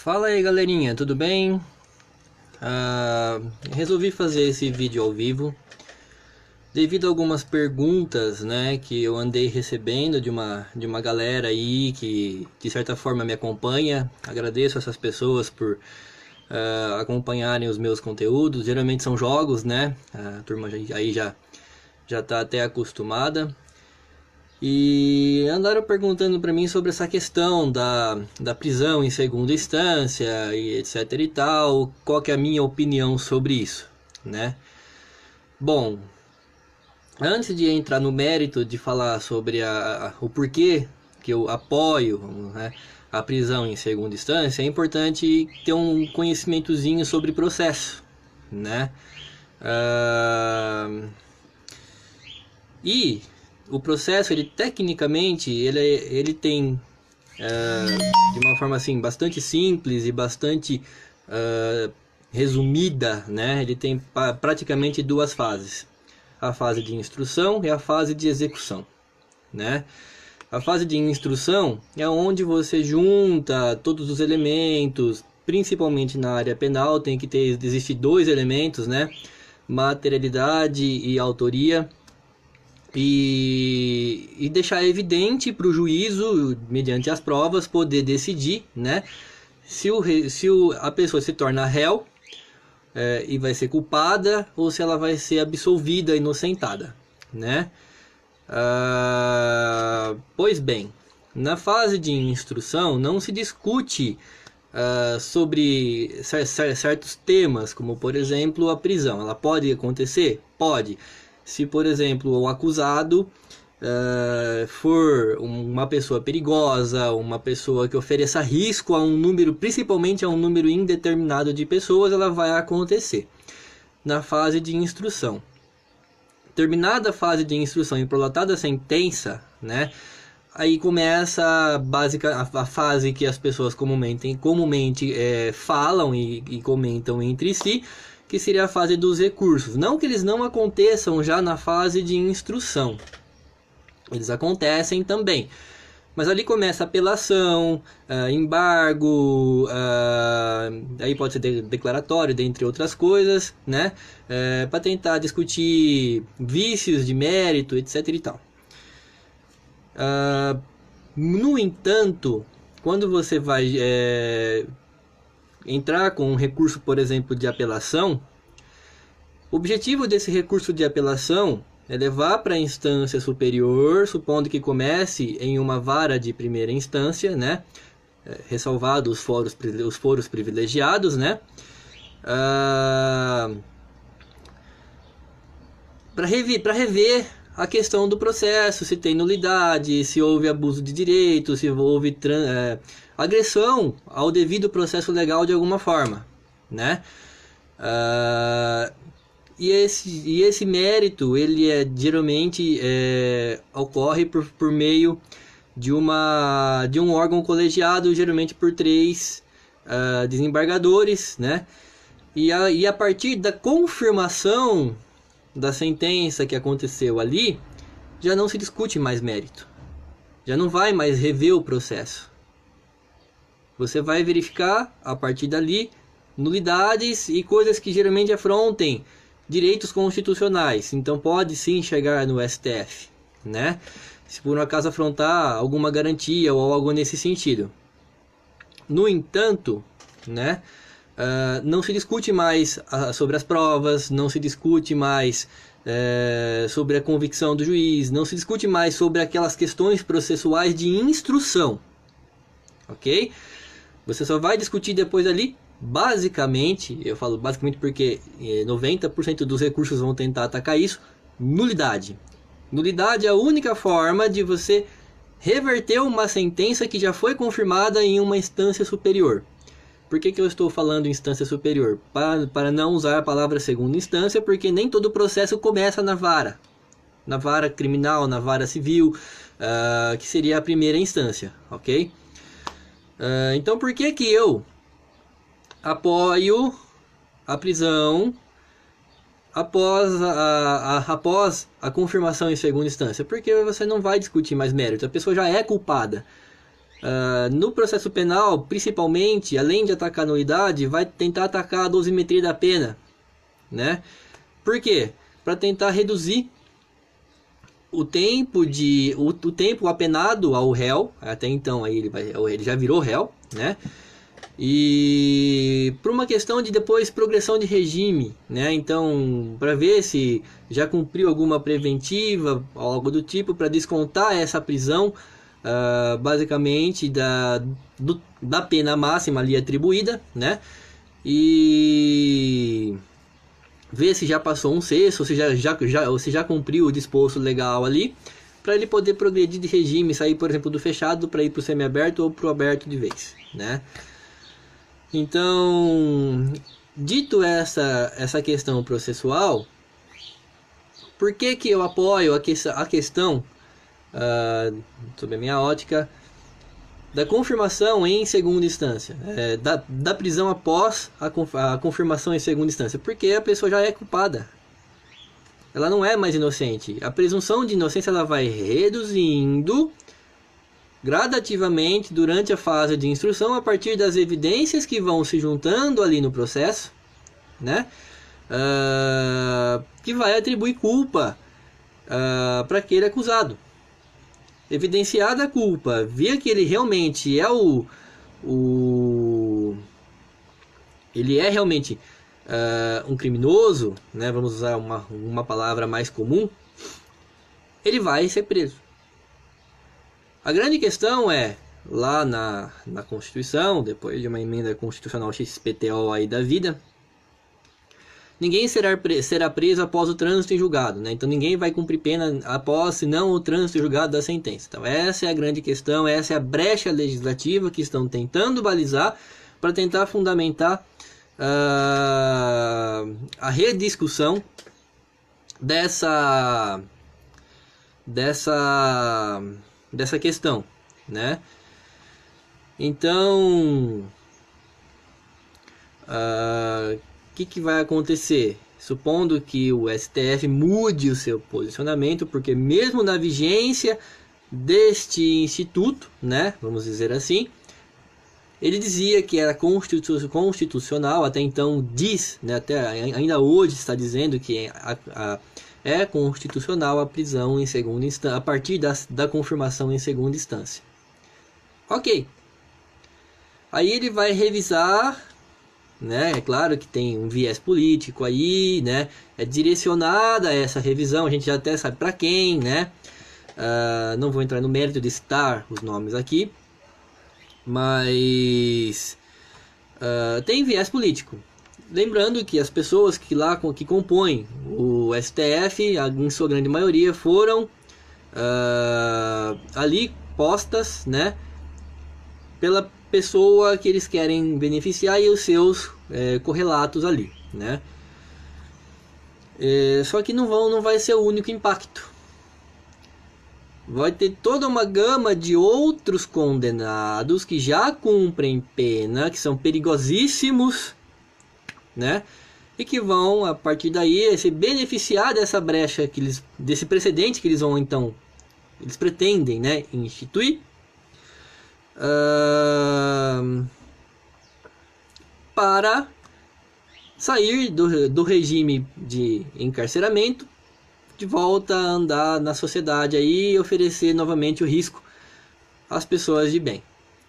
Fala aí galerinha, tudo bem? Resolvi fazer esse vídeo ao vivo devido a algumas perguntas, né, que eu andei recebendo de uma galera aí que de certa forma me acompanha. Agradeço essas pessoas por acompanharem os meus conteúdos. Geralmente são jogos, né? A turma aí já tá até acostumada. E andaram perguntando para mim sobre essa questão da prisão em segunda instância e etc e tal, qual que é a minha opinião sobre isso, né? Bom, antes de entrar no mérito de falar sobre o porquê que eu apoio, né, a prisão em segunda instância, é importante ter um conhecimentozinho sobre processo, né? E o processo, ele tecnicamente, ele tem, de uma forma assim, bastante simples e bastante resumida, né? Ele tem praticamente duas fases. A fase de instrução e a fase de execução, né? A fase de instrução é onde você junta todos os elementos, principalmente na área penal, tem que existir dois elementos, né? Materialidade e autoria. E deixar evidente para o juízo, mediante as provas, poder decidir, né, se a pessoa se torna réu e vai ser culpada, ou se ela vai ser absolvida, inocentada, né? Pois bem, na fase de instrução não se discute sobre certos temas, como por exemplo a prisão. Ela pode acontecer? Pode. Se, por exemplo, o acusado for uma pessoa perigosa, uma pessoa que ofereça risco a um número, principalmente a um número indeterminado de pessoas, ela vai acontecer na fase de instrução. Terminada a fase de instrução e prolatada a sentença, né, aí começa a fase que as pessoas comumente falam e comentam entre si, que seria a fase dos recursos. Não que eles não aconteçam já na fase de instrução, eles acontecem também, mas ali começa a apelação, embargo, aí pode ser declaratório, dentre outras coisas, né, para tentar discutir vícios de mérito, etc e tal. No entanto, quando você vai entrar com um recurso, por exemplo, de apelação, o objetivo desse recurso de apelação é levar para a instância superior, supondo que comece em uma vara de primeira instância, né, ressalvado os foros privilegiados, né, para rever a questão do processo, se tem nulidade, se houve abuso de direito, se houve agressão ao devido processo legal de alguma forma, né? E esse mérito, ele geralmente ocorre por meio de um órgão colegiado, geralmente por 3 desembargadores, né? E a partir da confirmação da sentença que aconteceu ali, já não se discute mais mérito, já não vai mais rever o processo. Você vai verificar a partir dali nulidades e coisas que geralmente afrontem direitos constitucionais. Então pode sim chegar no STF, né? Se por um acaso afrontar alguma garantia ou algo nesse sentido. No entanto, né, não se discute mais sobre as provas, não se discute mais sobre a convicção do juiz, não se discute mais sobre aquelas questões processuais de instrução, ok? Você só vai discutir depois ali, basicamente, eu falo basicamente porque 90% dos recursos vão tentar atacar isso, nulidade. Nulidade é a única forma de você reverter uma sentença que já foi confirmada em uma instância superior. Por que eu estou falando instância superior? Para não usar a palavra segunda instância, porque nem todo processo começa na vara criminal, na vara civil, que seria a primeira instância, ok? Então por que eu apoio a prisão após a confirmação em segunda instância? Porque você não vai discutir mais mérito, a pessoa já é culpada. No processo penal, principalmente, além de atacar a nulidade, vai tentar atacar a dosimetria da pena, né? Por quê? Para tentar reduzir o tempo apenado ao réu. Até então aí ele já virou réu, né? E por uma questão de depois progressão de regime, né? Então, para ver se já cumpriu alguma preventiva, algo do tipo, para descontar essa prisão, basicamente da pena máxima ali atribuída, né? E ver se já passou um sexto, ou se já cumpriu o disposto legal ali, para ele poder progredir de regime, sair, por exemplo, do fechado para ir para o semiaberto ou para o aberto de vez, né? Então, dito essa questão processual, por que eu apoio a questão, sob a minha ótica, da confirmação em segunda instância, da prisão após a confirmação em segunda instância? Porque a pessoa já é culpada, ela não é mais inocente. A presunção de inocência ela vai reduzindo gradativamente durante a fase de instrução, a partir das evidências que vão se juntando ali no processo, né? Que vai atribuir culpa para aquele acusado. Evidenciada a culpa, ver que ele realmente é ele é realmente um criminoso, né? Vamos usar uma palavra mais comum, ele vai ser preso. A grande questão é, lá na Constituição, depois de uma emenda constitucional XPTO aí da vida, ninguém será preso após o trânsito em julgado, né? Então ninguém vai cumprir pena após, senão o trânsito em julgado da sentença. Então essa é a grande questão, essa é a brecha legislativa que estão tentando balizar para tentar fundamentar a rediscussão dessa questão, né? Então, o que vai acontecer? Supondo que o STF mude o seu posicionamento, porque mesmo na vigência deste instituto, né, vamos dizer assim, ele dizia que era constitucional, até então diz, né, até ainda hoje está dizendo que é constitucional a prisão em segunda instância, a partir da confirmação em segunda instância. Ok. Aí ele vai revisar, né? É claro que tem um viés político aí, né? É direcionada essa revisão, a gente já até sabe para quem, né? Não vou entrar no mérito de citar os nomes aqui, mas tem viés político. Lembrando que as pessoas que compõem o STF, em sua grande maioria, foram ali postas, né, pela pessoa que eles querem beneficiar e os seus correlatos ali, né? Só que não vai ser o único impacto. Vai ter toda uma gama de outros condenados que já cumprem pena, que são perigosíssimos, né? E que vão, a partir daí, se beneficiar dessa brecha, desse precedente que eles vão, então, eles pretendem, né, instituir, para sair do regime de encarceramento, de volta a andar na sociedade aí, e oferecer novamente o risco às pessoas de bem,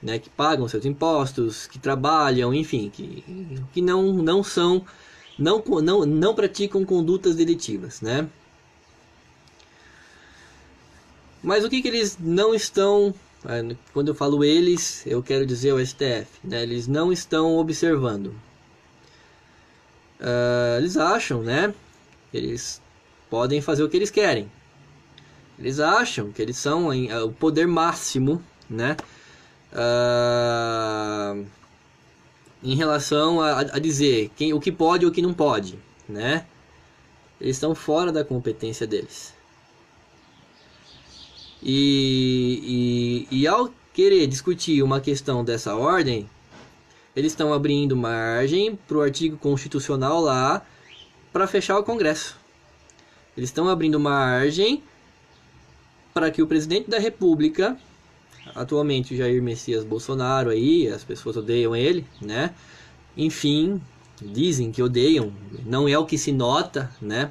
né, que pagam seus impostos, que trabalham, enfim, que não praticam condutas delitivas, né? Mas o que eles não estão, quando eu falo eles, eu quero dizer o STF, né? Eles não estão observando. Eles acham, né? Eles podem fazer o que eles querem. Eles acham que eles são o poder máximo, né? Em relação a dizer o que pode e o que não pode, né? Eles estão fora da competência deles. E ao querer discutir uma questão dessa ordem, eles estão abrindo margem para o artigo constitucional lá para fechar o Congresso. Eles estão abrindo margem para que o presidente da República atualmente o Jair Messias Bolsonaro aí, as pessoas odeiam ele, né? Enfim, dizem que odeiam, não é o que se nota, né?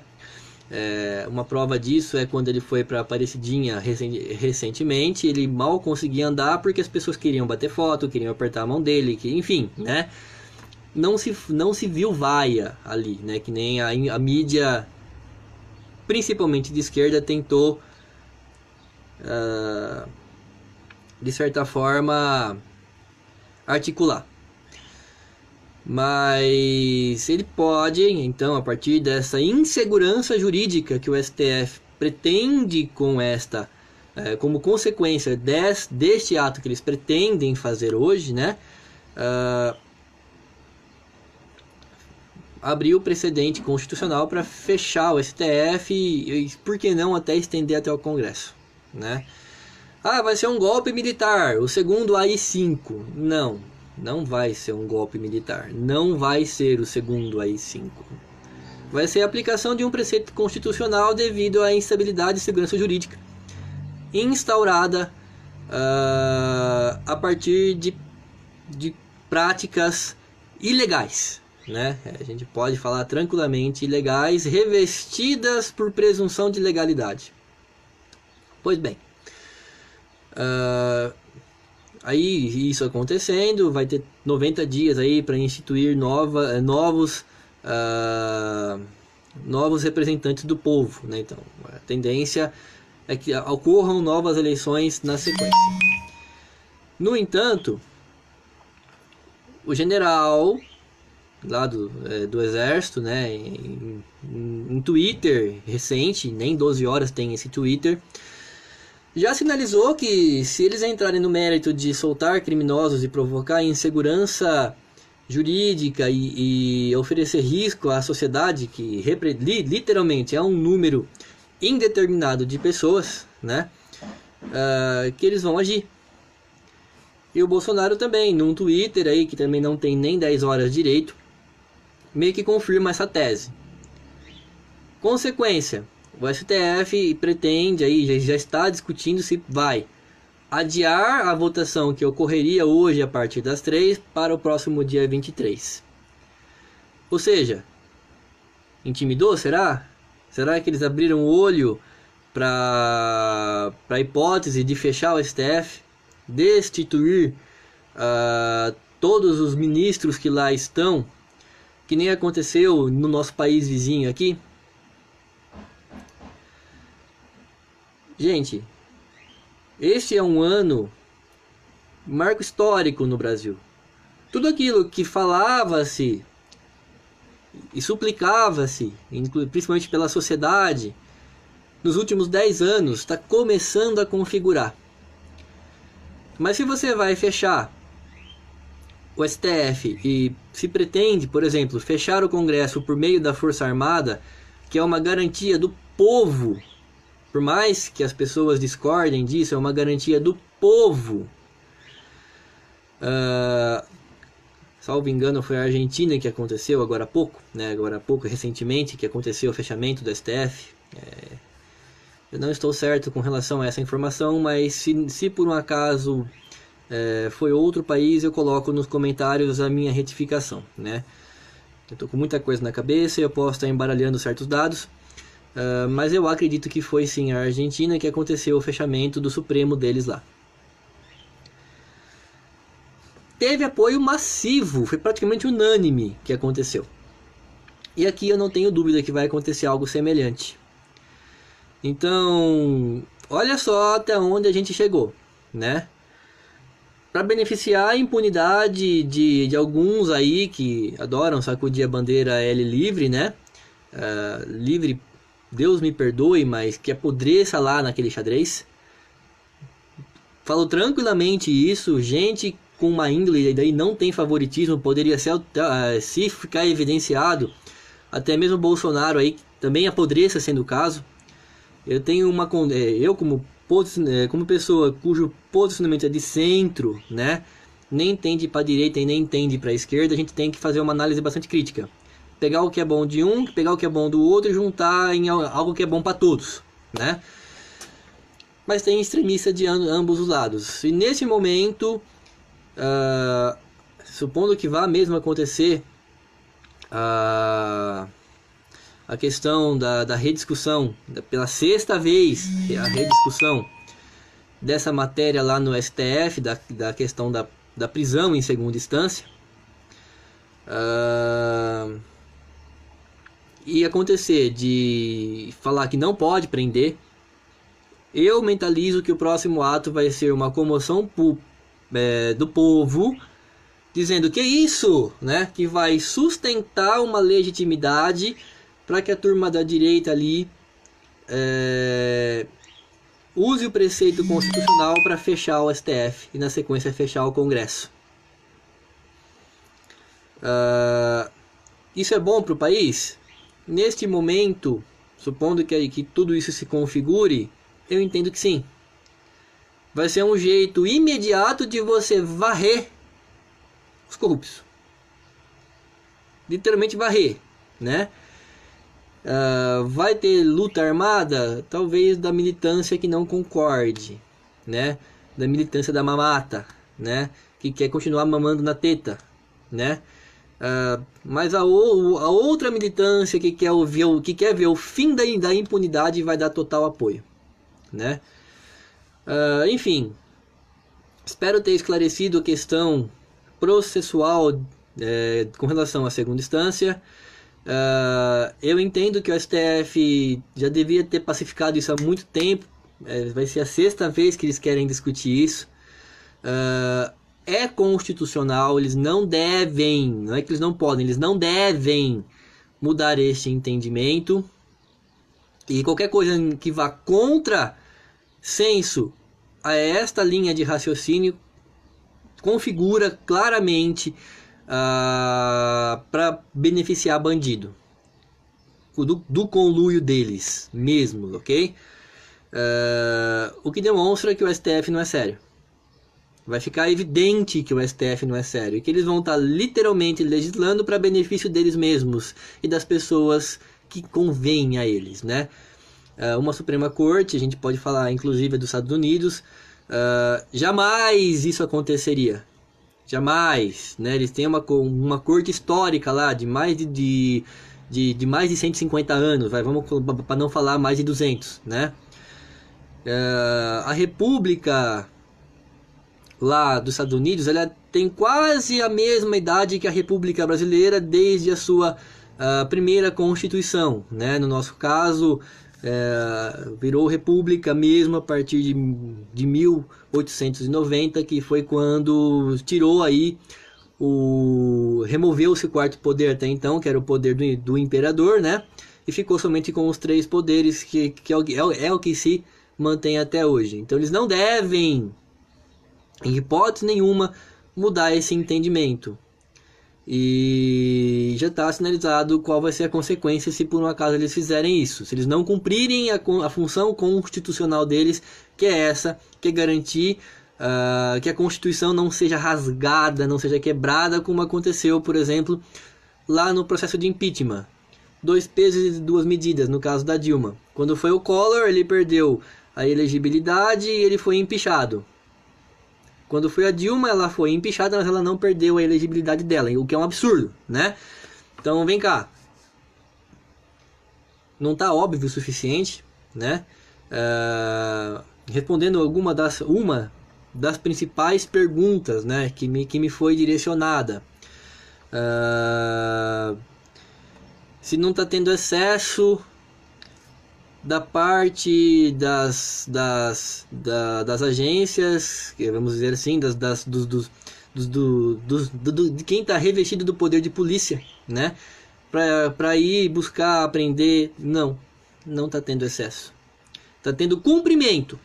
Uma prova disso é quando ele foi para Aparecidinha recentemente, ele mal conseguia andar porque as pessoas queriam bater foto, queriam apertar a mão dele, enfim, né? Não se viu vaia ali, né? Que nem a mídia, principalmente de esquerda, tentou, de certa forma, articular. Mas ele pode, então, a partir dessa insegurança jurídica que o STF pretende com esta, como consequência deste ato que eles pretendem fazer hoje, né? Abrir o precedente constitucional para fechar o STF e, por que não, até estender até o Congresso, né? Vai ser um golpe militar, o segundo AI-5. Não vai ser um golpe militar. Não vai ser o segundo AI-5. Vai ser a aplicação de um preceito constitucional devido à instabilidade e segurança jurídica instaurada a partir de práticas ilegais, né? A gente pode falar tranquilamente ilegais, revestidas por presunção de legalidade. Pois bem, aí isso acontecendo, vai ter 90 dias aí para instituir novos representantes do povo, né? Então, a tendência é que ocorram novas eleições na sequência. No entanto, o general lá do exército, né, em Twitter recente, nem 12 horas tem esse Twitter, já sinalizou que se eles entrarem no mérito de soltar criminosos e provocar insegurança jurídica e oferecer risco à sociedade, que literalmente é um número indeterminado de pessoas, né, que eles vão agir. E o Bolsonaro também, num Twitter aí, que também não tem nem 10 horas direito, meio que confirma essa tese. Consequência, o STF pretende, aí já está discutindo se vai adiar a votação que ocorreria hoje a partir das 3 para o próximo dia 23. Ou seja, intimidou, será? Será que eles abriram o olho para a hipótese de fechar o STF, destituir todos os ministros que lá estão, que nem aconteceu no nosso país vizinho aqui? Gente, este é um marco histórico no Brasil. Tudo aquilo que falava-se e suplicava-se, principalmente pela sociedade, nos últimos 10 anos, está começando a configurar. Mas se você vai fechar o STF e se pretende, por exemplo, fechar o Congresso por meio da Força Armada, que é uma garantia do povo, por mais que as pessoas discordem disso, é uma garantia do povo. Salvo engano, foi a Argentina que aconteceu agora há pouco, né? Agora há pouco, recentemente, que aconteceu o fechamento do STF. Eu não estou certo com relação a essa informação, mas se por um acaso foi outro país, eu coloco nos comentários a minha retificação, né? Eu estou com muita coisa na cabeça e eu posso estar embaralhando certos dados, mas eu acredito que foi sim a Argentina que aconteceu o fechamento do Supremo deles lá. Teve apoio massivo, foi praticamente unânime que aconteceu. E aqui eu não tenho dúvida que vai acontecer algo semelhante. Então, olha só até onde a gente chegou, né? Para beneficiar a impunidade de alguns aí que adoram sacudir a bandeira L livre, né? Livre, Deus me perdoe, mas que apodreça lá naquele xadrez. Falo tranquilamente isso, gente com uma índole daí não tem favoritismo, poderia ser, se ficar evidenciado, até mesmo Bolsonaro aí também apodreça sendo o caso. Eu tenho eu como pessoa cujo posicionamento é de centro, né, nem entende para a direita e nem entende para a esquerda, a gente tem que fazer uma análise bastante crítica. Pegar o que é bom de um, pegar o que é bom do outro e juntar em algo que é bom para todos, né? mas tem extremista de ambos os lados. E nesse momento, supondo que vá mesmo acontecer a questão da rediscussão, pela sexta vez, a rediscussão dessa matéria lá no STF, da questão da prisão em segunda instância, e acontecer de falar que não pode prender, eu mentalizo que o próximo ato vai ser uma comoção do povo, dizendo que é isso, né, que vai sustentar uma legitimidade para que a turma da direita ali use o preceito constitucional para fechar o STF e na sequência fechar o Congresso. Isso é bom para o país? Neste momento, supondo que tudo isso se configure, eu entendo que sim. Vai ser um jeito imediato de você varrer os corruptos. Literalmente varrer, né? Vai ter luta armada? Talvez da militância que não concorde, né? Da militância da mamata, né? Que quer continuar mamando na teta, né? Mas a outra militância que quer ver o fim da impunidade vai dar total apoio, né? Enfim, espero ter esclarecido a questão processual com relação à segunda instância. Eu entendo que o STF já devia ter pacificado isso há muito tempo. Vai ser a sexta vez que eles querem discutir isso. É constitucional, eles não devem, não é que eles não podem, eles não devem mudar este entendimento. E qualquer coisa que vá contra senso a esta linha de raciocínio configura claramente para beneficiar bandido, do conluio deles mesmo, ok? O que demonstra que o STF não é sério. Vai ficar evidente que o STF não é sério e que eles vão estar literalmente legislando para benefício deles mesmos e das pessoas que convêm a eles, né? Uma Suprema Corte, a gente pode falar inclusive dos Estados Unidos, jamais isso aconteceria. Jamais, né? Eles têm uma corte histórica lá de mais de mais de 150 anos, vamos para não falar mais de 200, né? A República lá dos Estados Unidos, ela tem quase a mesma idade que a República Brasileira desde a sua primeira Constituição, né? No nosso caso, virou República mesmo a partir de 1890, que foi quando tirou aí removeu-se o quarto poder até então, que era o poder do imperador, né? E ficou somente com os três poderes, que é o que se mantém até hoje. Então eles não devem, em hipótese nenhuma, mudar esse entendimento. E já está sinalizado qual vai ser a consequência se por um acaso eles fizerem isso. Se eles não cumprirem a função constitucional deles, que é essa, que é garantir que a Constituição não seja rasgada, não seja quebrada, como aconteceu, por exemplo, lá no processo de impeachment. 2 pesos e 2 medidas, no caso da Dilma. Quando foi o Collor, ele perdeu a elegibilidade e ele foi empichado. Quando foi a Dilma, ela foi empichada, mas ela não perdeu a elegibilidade dela, o que é um absurdo, né? Então, vem cá. Não está óbvio o suficiente, né? Respondendo uma das principais perguntas, né, que me foi direcionada. Se não está tendo excesso da parte das agências, vamos dizer assim, de quem está revestido do poder de polícia, né, para ir buscar aprender, não está tendo excesso, está tendo cumprimento,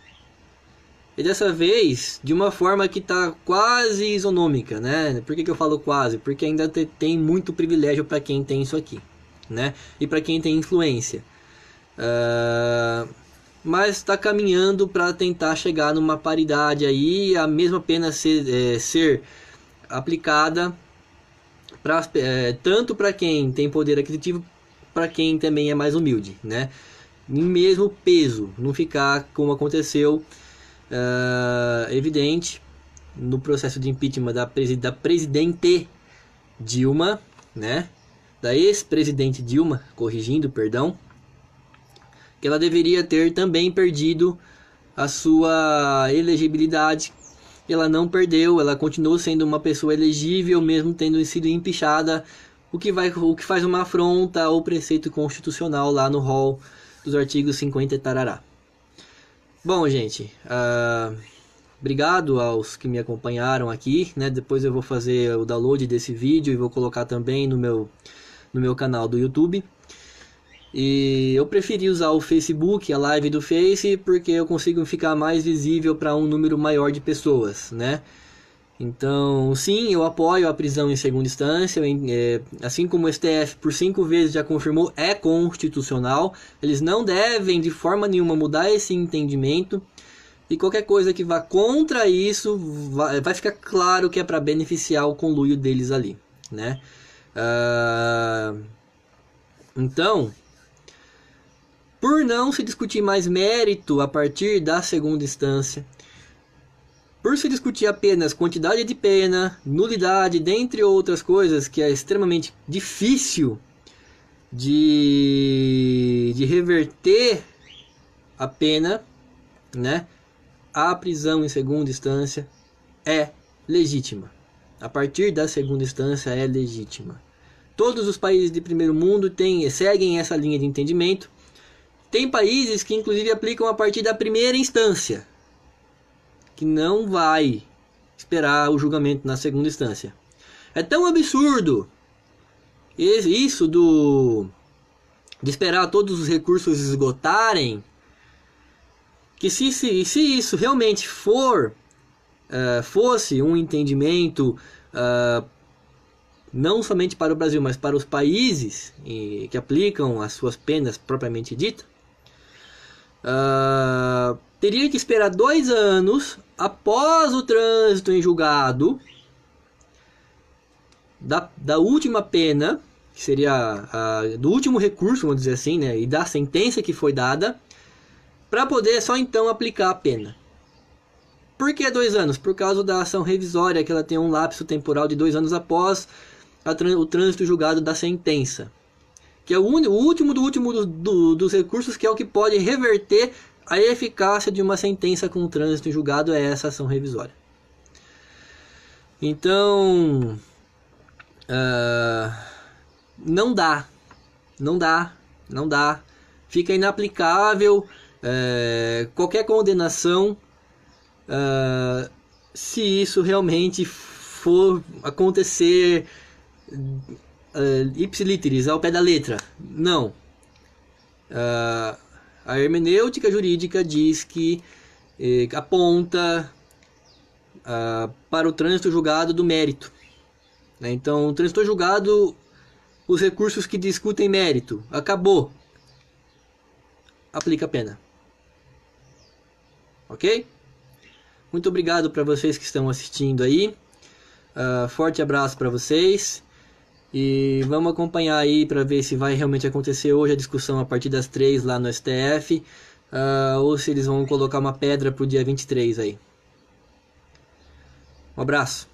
e dessa vez de uma forma que está quase isonômica, né? Por que eu falo quase? Porque ainda tem muito privilégio para quem tem isso aqui, né, e para quem tem influência. Mas está caminhando para tentar chegar numa paridade aí, a mesma pena ser aplicada tanto para quem tem poder aquisitivo, para quem também é mais humilde, né? Em mesmo peso, não ficar como aconteceu evidente no processo de impeachment da presidente Dilma, né? Da ex-presidente Dilma, corrigindo, perdão, que ela deveria ter também perdido a sua elegibilidade. Ela não perdeu, ela continuou sendo uma pessoa elegível, mesmo tendo sido empichada, o que faz uma afronta ao preceito constitucional lá no rol dos artigos 50 e tarará. Bom, gente, obrigado aos que me acompanharam aqui, né? Depois eu vou fazer o download desse vídeo e vou colocar também no meu canal do YouTube. E eu preferi usar o Facebook, a live do Face, porque eu consigo ficar mais visível para um número maior de pessoas, né? Então, sim, eu apoio a prisão em segunda instância, assim como o STF por 5 vezes já confirmou, é constitucional. Eles não devem de forma nenhuma mudar esse entendimento, e qualquer coisa que vá contra isso, vai ficar claro que é para beneficiar o conluio deles ali, né? Então, por não se discutir mais mérito a partir da segunda instância, por se discutir apenas quantidade de pena, nulidade, dentre outras coisas, que é extremamente difícil de reverter a pena, né? A prisão em segunda instância é legítima. A partir da segunda instância é legítima. Todos os países de primeiro mundo seguem essa linha de entendimento. Tem países que inclusive aplicam a partir da primeira instância, que não vai esperar o julgamento na segunda instância. É tão absurdo isso de esperar todos os recursos esgotarem, que se isso realmente fosse um entendimento não somente para o Brasil, mas para os países que aplicam as suas penas propriamente dita, teria que esperar 2 anos após o trânsito em julgado da última pena, que seria do último recurso, vamos dizer assim, né, e da sentença que foi dada, para poder só então aplicar a pena. Por que 2 anos? Por causa da ação revisória, que ela tem um lapso temporal de 2 anos após o trânsito julgado da sentença, que é o último dos recursos, que é o que pode reverter a eficácia de uma sentença com o trânsito em julgado, é essa ação revisória. Então, não dá, fica inaplicável qualquer condenação se isso realmente for acontecer ipsiliteris, ao pé da letra. Não. A hermenêutica jurídica diz que aponta para o trânsito julgado do mérito, né? Então, o trânsito julgado, os recursos que discutem mérito, acabou, aplica a pena. Ok? Muito obrigado para vocês que estão assistindo aí. Forte abraço para vocês. E vamos acompanhar aí para ver se vai realmente acontecer hoje a discussão a partir das 3 lá no STF, ou se eles vão colocar uma pedra pro dia 23 aí. Um abraço.